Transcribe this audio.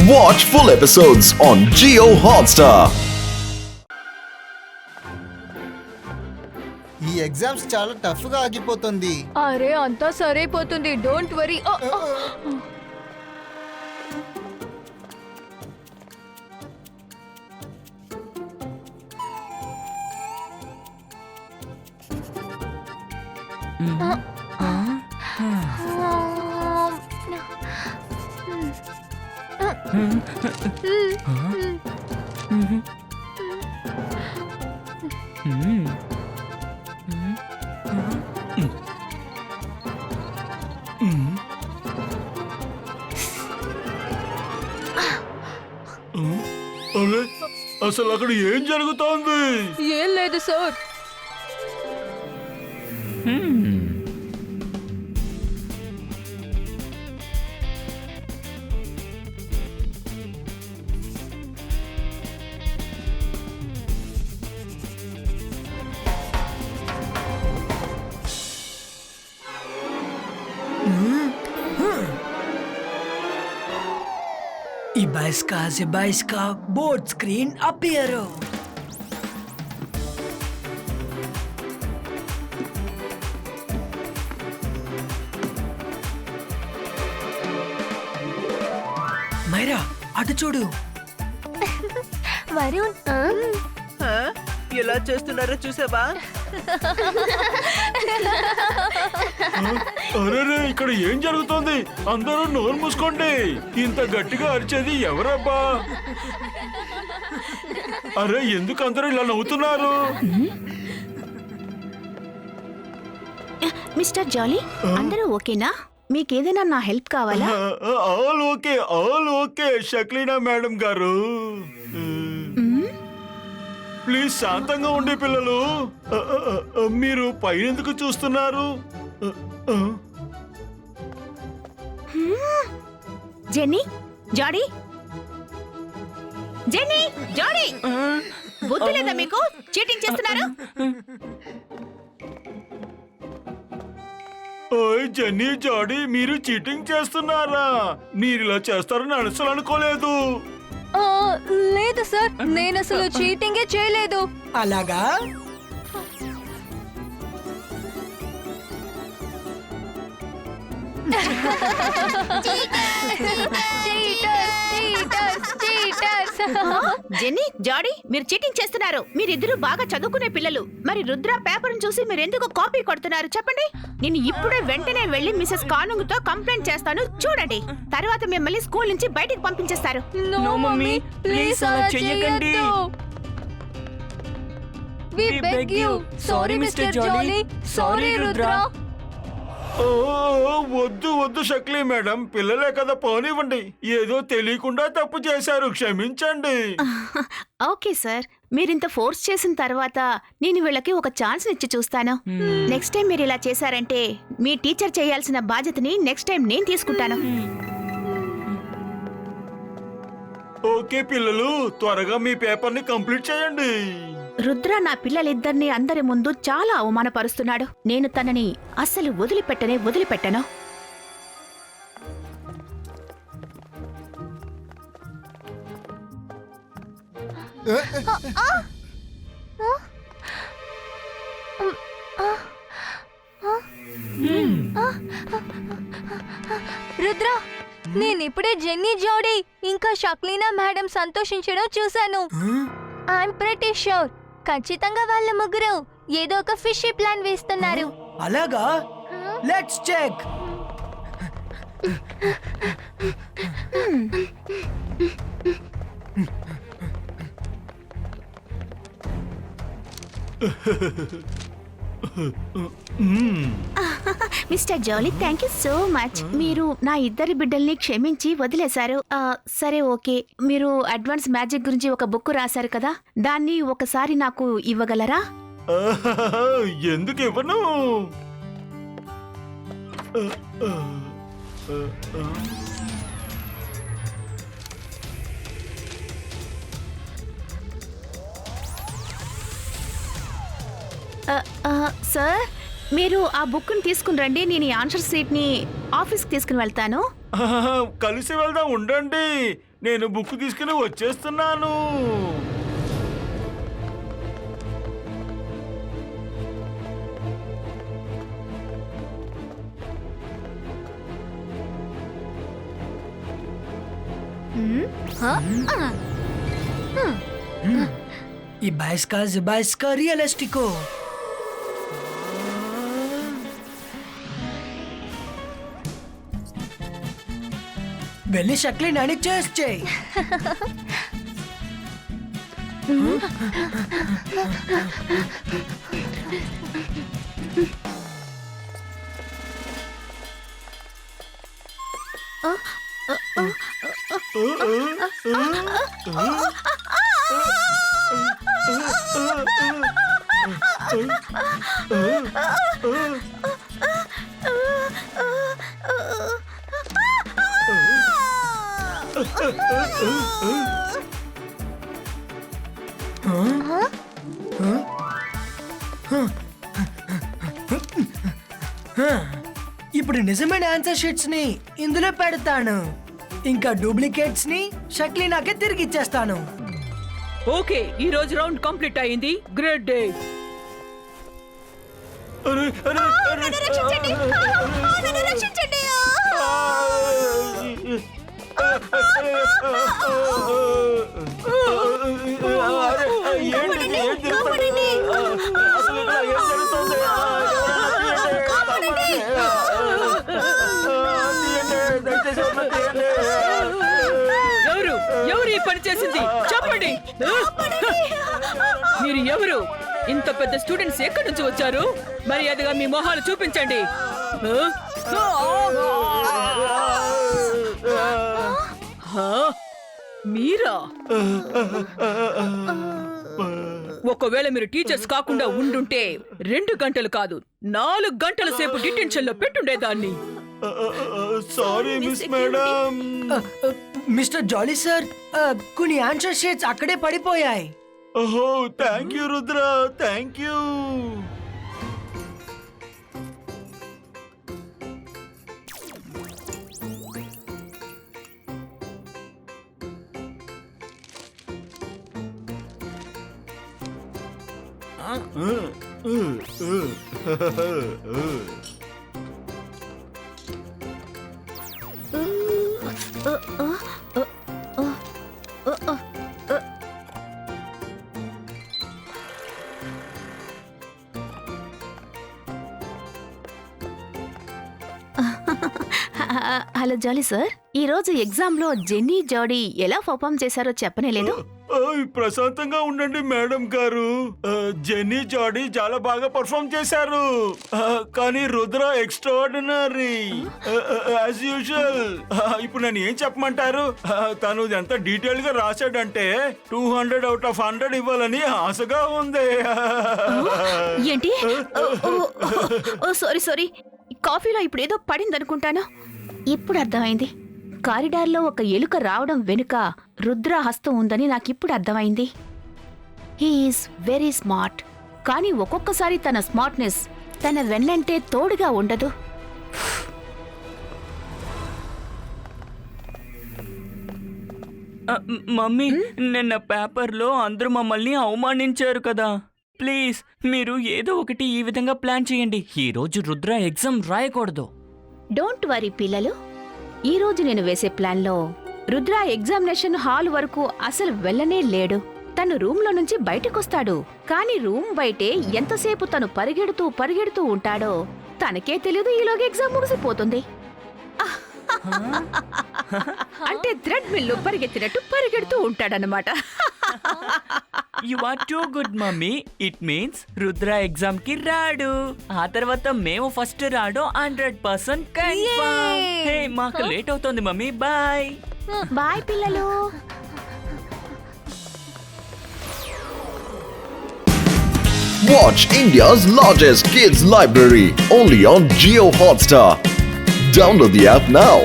Watch full episodes on Jio Hotstar. ఈ exams చాలా tough గా ఆగిపోతుంది. అరే అంతా సరైపోతుంది, డోంట్ వరీ. అసలు అక్కడ ఏం జరుగుతోంది? ఏం లేదు sir. Ibaiska Zibaiska board screen appearo. Maira అటు చూడు. వరుణ్ ఎలా చేస్తున్నారో చూసావా? అరే ఇక్కడ ఏం జరుగుతోంది? అందరూ నోరు మూసుకోండి. ఇంత గట్టిగా అరిచేది ఎవరబ్బా? అరే ఎందుకు అందరూ ఇలా నవ్వుతున్నారు? మిస్టర్ జాలీ, అందరూ ఓకేనా? మీకేదైనా నా హెల్ప్ కావాలా? ఆల్ ఓకే షక్లీనా మేడం గారు. ప్లీజ్ శాంతంగా ఉండే పిల్లలు. మీరు పైనెందుకు చూస్తున్నారు? జెన్నీ, జాడీ, జెన్నీ, జాడీ, బుద్ధి లేదా మీకు? చీటింగ్ చేస్తున్నారు. ఓయ్ జెన్నీ, జాడీ, మీరు చీటింగ్ చేస్తున్నారా? మీరు ఇలా చేస్తారని అసలు అనుకోలేదు. లేదు సార్, నేను అసలు చీటింగే చేయలేదు. అలాగా? జెన్నీ, జాడీ, మీరు చీటింగ్ చేస్తున్నారు. మీరిద్దరూ బాగా చదువుకునే పిల్లలు. మరి రుద్ర పేపర్ చూసి మీరు ఎందుకు కాపీ కొడుతున్నారు చెప్పండి. నేను ఇప్పుడే వెంటనే వెళ్లి మిసెస్ కానుంగ్ తో కంప్లైంట్ చేస్తాను. చూడండి, తర్వాత మిమ్మల్ని స్కూల్ నుంచి బయటికి పంపించేస్తారు. నో మమ్మీ, ప్లీజ్ అలా చెయ్యకండి. We beg you. Sorry Mr. Jolly. Sorry Rudra. వద్దు వద్దు షక్లీ మేడం, పిల్లలే కదా, పోనివ్వండి. ఏదో తెలియకుండా తప్పు చేశారు, క్షమించండి. ఓకే సార్, మీరింత ఫోర్స్ చేసిన తర్వాత నేను వీళ్ళకి ఒక ఛాన్స్ ఇచ్చి చూస్తాను. నెక్స్ట్ టైం మీరు ఇలా చేశారంటే మీ టీచర్ చేయాల్సిన బాధ్యతని నెక్స్ట్ టైం నేను తీసుకుంటాను. ఓకే పిల్లలు, త్వరగా మీ పేపర్ ని కంప్లీట్ చేయండి. రుద్ర నా పిల్లలిద్దరినీ అందరి ముందు చాలా అవమానపరుస్తున్నాడు. నేను తనని అస్సలు వదిలిపెట్టను. రుద్ర, నేనిప్పుడే జెన్నీ, జాడీ ఇంకా షక్లీనా మేడం సంతోషించడం చూశాను. ఐఎమ్ ప్రెటీ ష్యూర్ ఖచ్చితంగా వాళ్ళ ముగ్గురు ఏదో ఒక ఫిషీ ప్లాన్ వేస్తున్నారు. అలాగా? Let's check. Mister Jolly, thank you so much. మీరు నా ఇద్దరి బిడ్డల్ని క్షమించి వదిలేశారు. సరే ఓకే, మీరు అడ్వాన్స్ మ్యాజిక్ గురించి ఒక బుక్ రాశారు కదా, దాన్ని ఒకసారి నాకు ఇవ్వగలరా? ఎందుకు ఇవ్వను? సార్, మీరు ఆ బుక్ ని తీసుకుని రండి, నేను ఈ ఆన్సర్ షీట్ ని ఆఫీస్ కి తీసుకుని వెళ్తాను. కలిసి వెళ్దాం, ఉండండి. నేను బుక్ తీసుకుని వచ్చేస్తున్నాను. Ibaiska Zibaiska Realistico. వెళ్ళి షక్లీ నాని చేసి చేయి. ఇప్పుడు నిజమైన ఆన్సర్ షీట్స్ ని ఇందులో పెడతాను. ఇంకా డూప్లికేట్స్ ని షక్లీనాకే తిరిగి ఇచ్చేస్తాను. ఓకే, ఈ రోజు రౌండ్ కంప్లీట్ అయింది. Great day. ఎవరు ఈ పని చేసింది చెప్పండి. మీరు ఎవరు? ఇంత పెద్ద స్టూడెంట్స్ ఎక్కడి నుంచి వచ్చారు? మర్యాదగా మీ మొహాలు చూపించండి. మీరా? ఒకవేళ మీరు టీచర్స్ కాకుండా ఉండుంటే 2 గంటలు కాదు 4 గంటల సేపు డిటెన్షన్ లో పెట్టుండేదాన్ని. Sorry miss madam. Mister Jolly sir, కొన్ని ఆన్సర్ షీట్స్ అక్కడే పడిపోయాయి. ఓహో, thank you Rudra, thank you. Hello Jolly sir, ఈ రోజు ఎగ్జామ్ లో జెన్నీ జాడీ ఎలా పర్ఫామ్ చేశారో చెప్పనే లేదు. ప్రశాంతంగా ఉండండి మేడం గారు. జెన్నీ జాడీ చాలా బాగా పర్ఫామ్ చేశారు. కానీ రుద్ర ఎక్స్ట్రాఆర్డినరీ యాజ్ యూజువల్. ఇప్పుడు నేను ఏం చెప్పమంటారు? తను ఎంత డీటెయిల్ గా రాశాడంటే 200 out of 100 ఇవ్వాలని ఆశగా ఉంది. ఏంటి? సారీ, కాఫీలో ఇప్పుడు ఏదో పడింది అనుకుంటాను. ఇప్పుడు అర్థమైంది. కారిడార్లో ఒక ఎలుక రావడం వెనుక రుద్ర హస్తం ఉందని నాకిప్పుడు అర్థమైంది. He's very smart. కానీ ఒక్కొక్కసారి తన స్మార్ట్నెస్ తన వెన్నంటే తోడుగా ఉండదు. మమ్మీ, నిన్న పేపర్లో అందరూ మమ్మల్ని అవమానించారు కదా. ప్లీజ్ మీరు ఏదో ఒకటి ఈ విధంగా ప్లాన్ చేయండి. ఈ రోజు రుద్ర ఎగ్జామ్ రాయకూడదు. డోంట్ వరీ పిల్లలు, ఈ రోజు నేను వేసే ప్లాన్లో రుద్ర ఎగ్జామినేషన్ హాల్ వరకు అసలు వెళ్ళనే లేడు. తను రూమ్లో నుంచి బయటకొస్తాడు. కానీ రూమ్ బయటే ఎంతసేపు తను పరిగెడుతూ ఉంటాడో తనకే తెలీదు. ఈలోగా ఎగ్జామ్ ముగిసిపోతుంది. అంటే థ్రెడ్ మిల్లు పరిగెత్తినట్టు పరిగెడుతూ ఉంటాడనమాట. You are too good mummy. It means Rudra exam కి రాడు. ఆ తర్వాత మేము ఫస్ట్ రాడు 100% కన్ఫర్మ్. హే, మాకు లేట్ అవుతుంది మమ్మీ. బాయ్ బాయ్ పిల్లలు. Watch India's largest kids library only on Jio Hotstar. Download the app now.